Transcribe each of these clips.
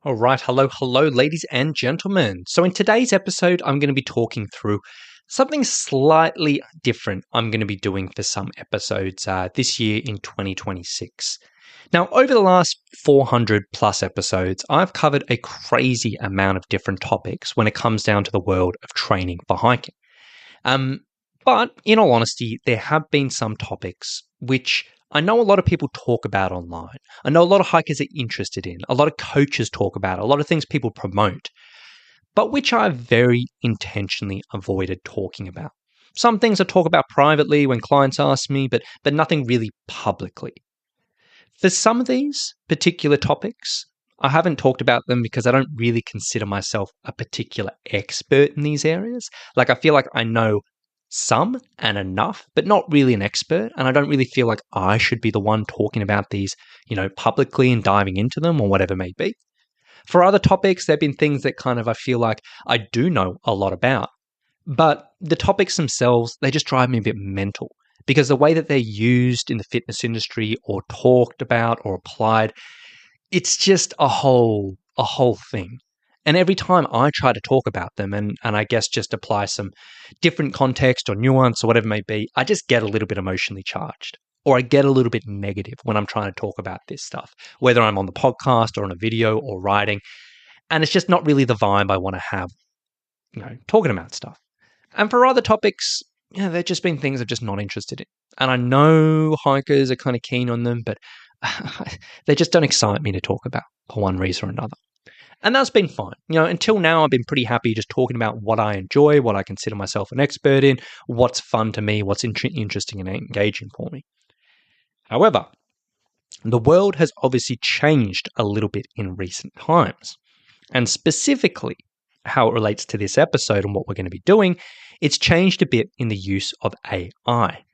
All right, hello, ladies and gentlemen. So, in today's episode, I'm going to be talking through something slightly different I'm going to be doing for some episodes this year in 2026. Now, over the last 400 plus episodes, I've covered a crazy amount of different topics when it comes down to the world of training for hiking. But in all honesty, there have been some topics which I know a lot of people talk about online. I know a lot of hikers are interested in, a lot of coaches talk about, a lot of things people promote, but which I've very intentionally avoided talking about. Some things I talk about privately when clients ask me, but nothing really publicly. For some of these particular topics, I haven't talked about them because I don't really consider myself a particular expert in these areas. Like, I feel like I know some and enough, but not really an expert. And I don't really feel like I should be the one talking about these, publicly and diving into them or whatever it may be. For other topics, there have been things that kind of I feel like I do know a lot about. But the topics themselves, they just drive me a bit mental because the way that they're used in the fitness industry or talked about or applied, it's just a whole thing. And every time I try to talk about them and I guess just apply some different context or nuance or whatever it may be, I just get a little bit emotionally charged or I get a little bit negative when I'm trying to talk about this stuff, whether I'm on the podcast or on a video or writing. And it's just not really the vibe I want to have, talking about stuff. And for other topics, they've just been things I'm just not interested in. And I know hikers are kind of keen on them, but they just don't excite me to talk about for one reason or another. And that's been fine. Until now, I've been pretty happy just talking about what I enjoy, what I consider myself an expert in, what's fun to me, what's interesting and engaging for me. However, the world has obviously changed a little bit in recent times. And specifically, how it relates to this episode and what we're going to be doing, it's changed a bit in the use of AI.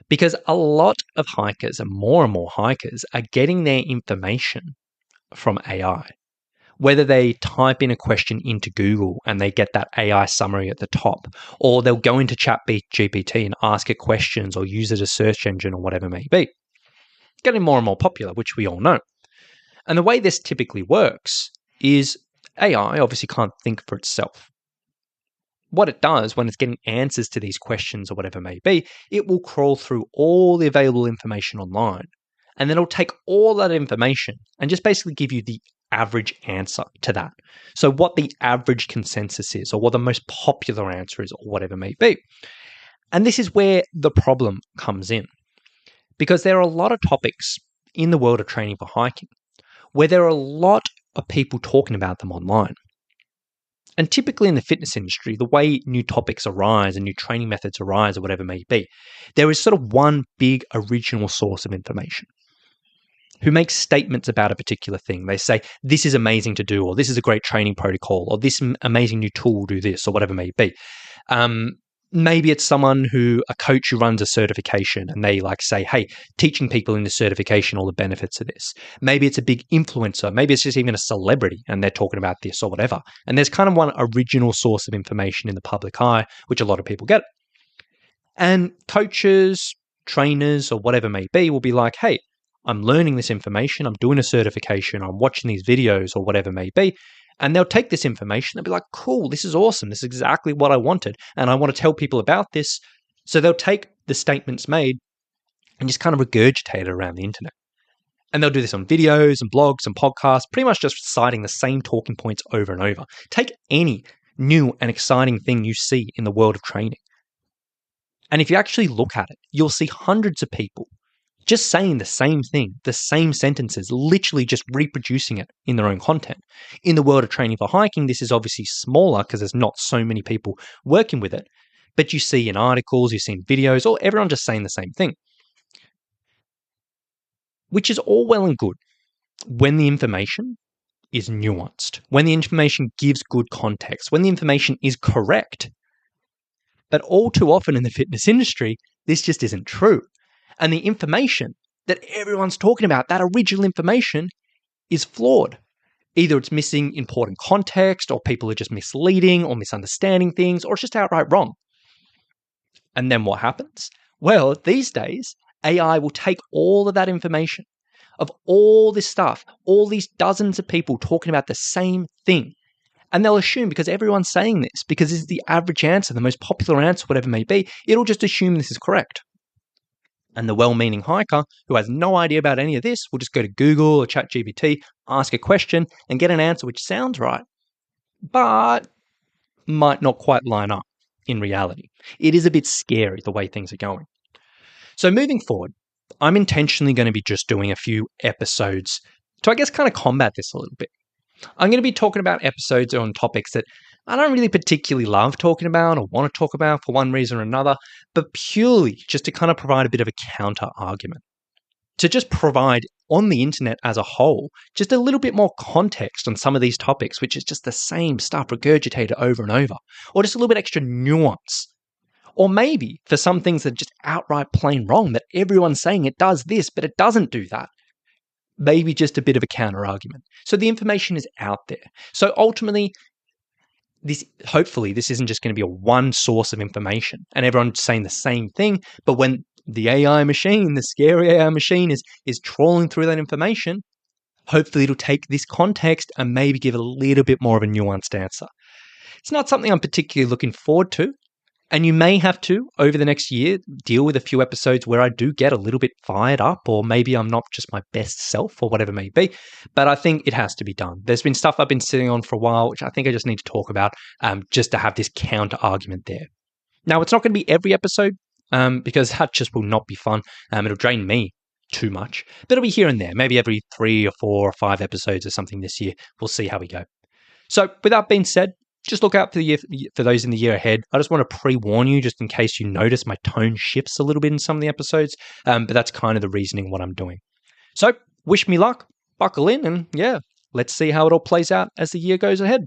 Because a lot of hikers and more hikers are getting their information from AI. Whether they type in a question into Google and they get that AI summary at the top, or they'll go into ChatGPT and ask it questions or use it as a search engine or whatever it may be. It's getting more and more popular, which we all know. And the way this typically works is AI obviously can't think for itself. What it does when it's getting answers to these questions or whatever it may be, it will crawl through all the available information online. And then it'll take all that information and just basically give you the average answer to that. So what the average consensus is, or what the most popular answer is, or whatever it may be. And this is where the problem comes in. Because there are a lot of topics in the world of training for hiking where there are a lot of people talking about them online. And typically in the fitness industry, the way new topics arise and new training methods arise or whatever it may be, there is sort of one big original source of information who makes statements about a particular thing. They say, this is amazing to do, or this is a great training protocol, or this amazing new tool will do this, or whatever it may be. Maybe it's a coach who runs a certification and they say, hey, teaching people in the certification all the benefits of this. Maybe it's a big influencer. Maybe it's just even a celebrity and they're talking about this or whatever. And there's kind of one original source of information in the public eye, which a lot of people get. And coaches, trainers, or whatever it may be will be like, hey, I'm learning this information, I'm doing a certification, I'm watching these videos or whatever it may be. And they'll take this information, they'll be like, cool, this is awesome. This is exactly what I wanted. And I want to tell people about this. So they'll take the statements made and just kind of regurgitate it around the internet. And they'll do this on videos and blogs and podcasts, pretty much just citing the same talking points over and over. Take any new and exciting thing you see in the world of training. And if you actually look at it, you'll see hundreds of people just saying the same thing, the same sentences, literally just reproducing it in their own content. In the world of training for hiking, this is obviously smaller because there's not so many people working with it. But you see in articles, you see in videos, or everyone just saying the same thing. Which is all well and good when the information is nuanced, when the information gives good context, when the information is correct. But all too often in the fitness industry, this just isn't true. And the information that everyone's talking about, that original information, is flawed. Either it's missing important context, or people are just misleading or misunderstanding things, or it's just outright wrong. And then what happens? Well, these days, AI will take all of that information, of all this stuff, all these dozens of people talking about the same thing. And they'll assume because everyone's saying this, because this is the average answer, the most popular answer, whatever it may be, it'll just assume this is correct. And the well-meaning hiker who has no idea about any of this will just go to Google or ChatGPT, ask a question, and get an answer which sounds right, but might not quite line up in reality. It is a bit scary the way things are going. So moving forward, I'm intentionally going to be just doing a few episodes to, I guess, kind of combat this a little bit. I'm going to be talking about episodes on topics that I don't really particularly love talking about or want to talk about for one reason or another, but purely just to kind of provide a bit of a counter argument. To just provide on the internet as a whole, just a little bit more context on some of these topics, which is just the same stuff regurgitated over and over, or just a little bit extra nuance. Or maybe for some things that are just outright plain wrong, that everyone's saying it does this, but it doesn't do that. Maybe just a bit of a counter argument. So the information is out there. So ultimately, hopefully this isn't just going to be a one source of information and everyone's saying the same thing, but when the AI machine, the scary AI machine is trawling through that information, hopefully it'll take this context and maybe give a little bit more of a nuanced answer. It's not something I'm particularly looking forward to. And you may have to, over the next year, deal with a few episodes where I do get a little bit fired up, or maybe I'm not just my best self, or whatever it may be. But I think it has to be done. There's been stuff I've been sitting on for a while, which I think I just need to talk about, just to have this counter argument there. Now, it's not going to be every episode, because that just will not be fun. It'll drain me too much. But it'll be here and there, maybe every 3 or 4 or 5 episodes or something this year. We'll see how we go. So, with that being said, just look out for those in the year ahead. I just want to pre-warn you just in case you notice my tone shifts a little bit in some of the episodes, but that's kind of the reasoning what I'm doing. So wish me luck, buckle in, and yeah, let's see how it all plays out as the year goes ahead.